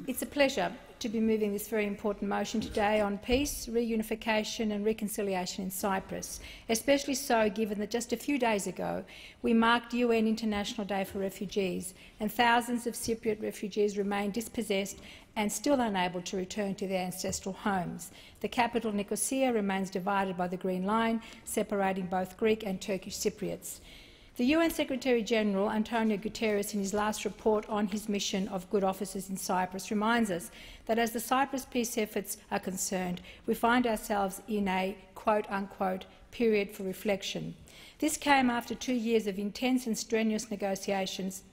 It's a pleasure to be moving this very important motion today on peace, reunification and reconciliation in Cyprus, especially so given that just a few days ago we marked UN International Day for Refugees, and thousands of Cypriot refugees remain dispossessed and still unable to return to their ancestral homes. The capital, Nicosia, remains divided by the Green Line, separating both Greek and Turkish Cypriots. The UN Secretary-General, Antonio Guterres, in his last report on his mission of good officers in Cyprus, reminds us that as the Cyprus peace efforts are concerned, we find ourselves in a quote-unquote period for reflection. This came after 2 years of intense and strenuous negotiations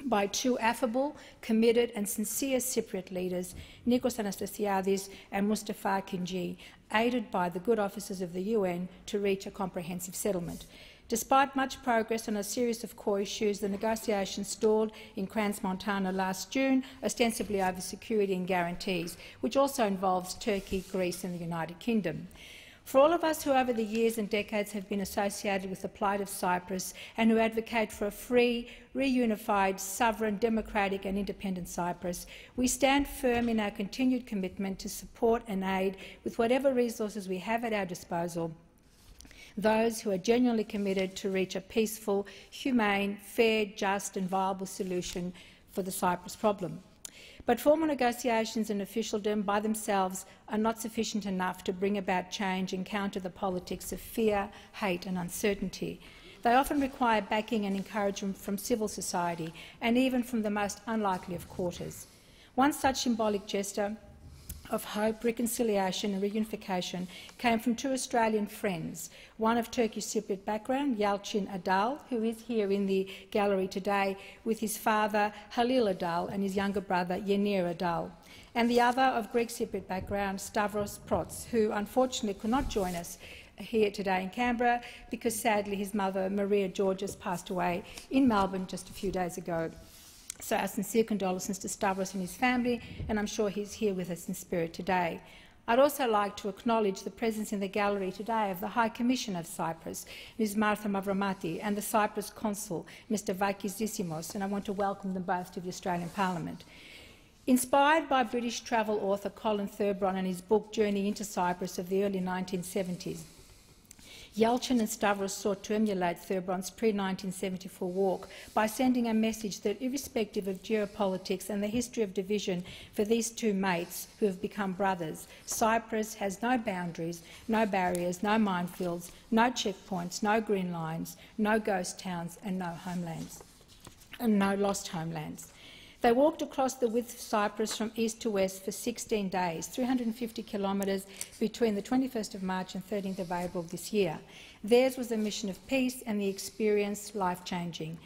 by two affable, committed and sincere Cypriot leaders, Nikos Anastasiadis and Mustafa Akinci, aided by the good officers of the UN to reach a comprehensive settlement. Despite much progress on a series of core issues, the negotiations stalled in Crans-Montana last June, ostensibly over security and guarantees, which also involves Turkey, Greece and the United Kingdom. For all of us who over the years and decades have been associated with the plight of Cyprus and who advocate for a free, reunified, sovereign, democratic and independent Cyprus, we stand firm in our continued commitment to support and aid with whatever resources we have at our disposal those who are genuinely committed to reach a peaceful, humane, fair, just and viable solution for the Cyprus problem. But formal negotiations and officialdom by themselves are not sufficient enough to bring about change and counter the politics of fear, hate and uncertainty. They often require backing and encouragement from civil society and even from the most unlikely of quarters. One such symbolic gesture of hope, reconciliation and reunification came from two Australian friends, one of Turkish Cypriot background, Yalcin Adal, who is here in the gallery today with his father Halil Adal and his younger brother Yenir Adal, and the other of Greek Cypriot background, Stavros Protz, who unfortunately could not join us here today in Canberra because sadly his mother Maria Georgas passed away in Melbourne just a few days ago. So our sincere condolences to Stavros and his family, and I'm sure he's here with us in spirit today. I'd also like to acknowledge the presence in the gallery today of the High Commissioner of Cyprus, Ms Martha Mavramati, and the Cyprus Consul, Mr Vakis Dissimos, and I want to welcome them both to the Australian Parliament. Inspired by British travel author Colin Thurbron and his book Journey into Cyprus of the early 1970s, Yalcin and Stavros sought to emulate Thurbron's pre-1974 walk by sending a message that, irrespective of geopolitics and the history of division for these two mates who have become brothers, Cyprus has no boundaries, no barriers, no minefields, no checkpoints, no green lines, no ghost towns and no homelands, and no lost homelands. They walked across the width of Cyprus from east to west for 16 days, 350 kilometres between the 21st of March and 13th of April this year. Theirs was a mission of peace and the experience life-changing.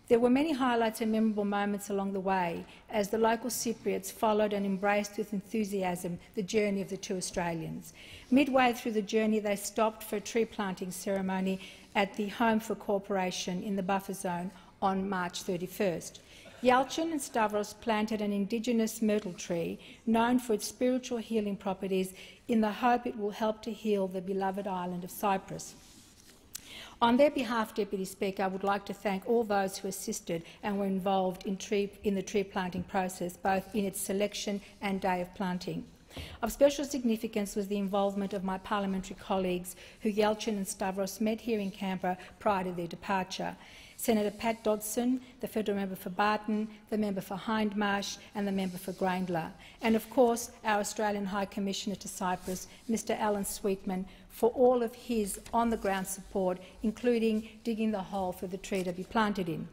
There were many highlights and memorable moments along the way as the local Cypriots followed and embraced with enthusiasm the journey of the two Australians. Midway through the journey, they stopped for a tree planting ceremony at the Home for Cooperation in the buffer zone on March 31st. Yalcin and Stavros planted an indigenous myrtle tree known for its spiritual healing properties in the hope it will help to heal the beloved island of Cyprus. On their behalf, Deputy Speaker, I would like to thank all those who assisted and were involved in the tree planting process, both in its selection and day of planting. Of special significance was the involvement of my parliamentary colleagues who Yalcin and Stavros met here in Canberra prior to their departure. Senator Pat Dodson, the federal member for Barton, the member for Hindmarsh and the member for Grayndler, and of course our Australian High Commissioner to Cyprus, Mr Alan Sweetman, for all of his on-the-ground support, including digging the hole for the tree to be planted in.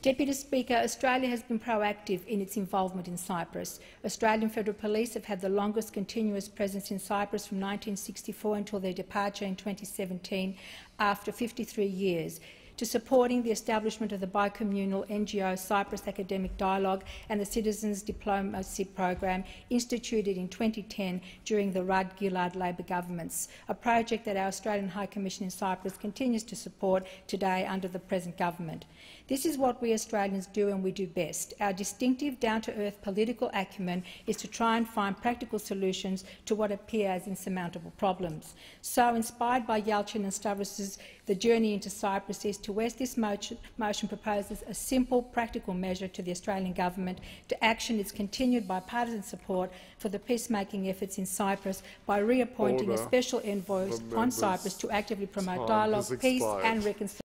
Deputy Speaker, Australia has been proactive in its involvement in Cyprus. Australian Federal Police have had the longest continuous presence in Cyprus from 1964 until their departure in 2017, after 53 years, to supporting the establishment of the bicommunal NGO Cyprus Academic Dialogue and the Citizens Diplomacy Program instituted in 2010 during the Rudd-Gillard Labor governments, a project that our Australian High Commission in Cyprus continues to support today under the present government. This is what we Australians do and we do best. Our distinctive, down-to-earth political acumen is to try and find practical solutions to what appear as insurmountable problems. So, inspired by Yalcin and Stavros' The Journey into Cyprus, East2West, this motion proposes a simple, practical measure to the Australian government to action its continued bipartisan support for the peacemaking efforts in Cyprus by reappointing a special envoy on Cyprus to actively promote dialogue, peace and reconciliation.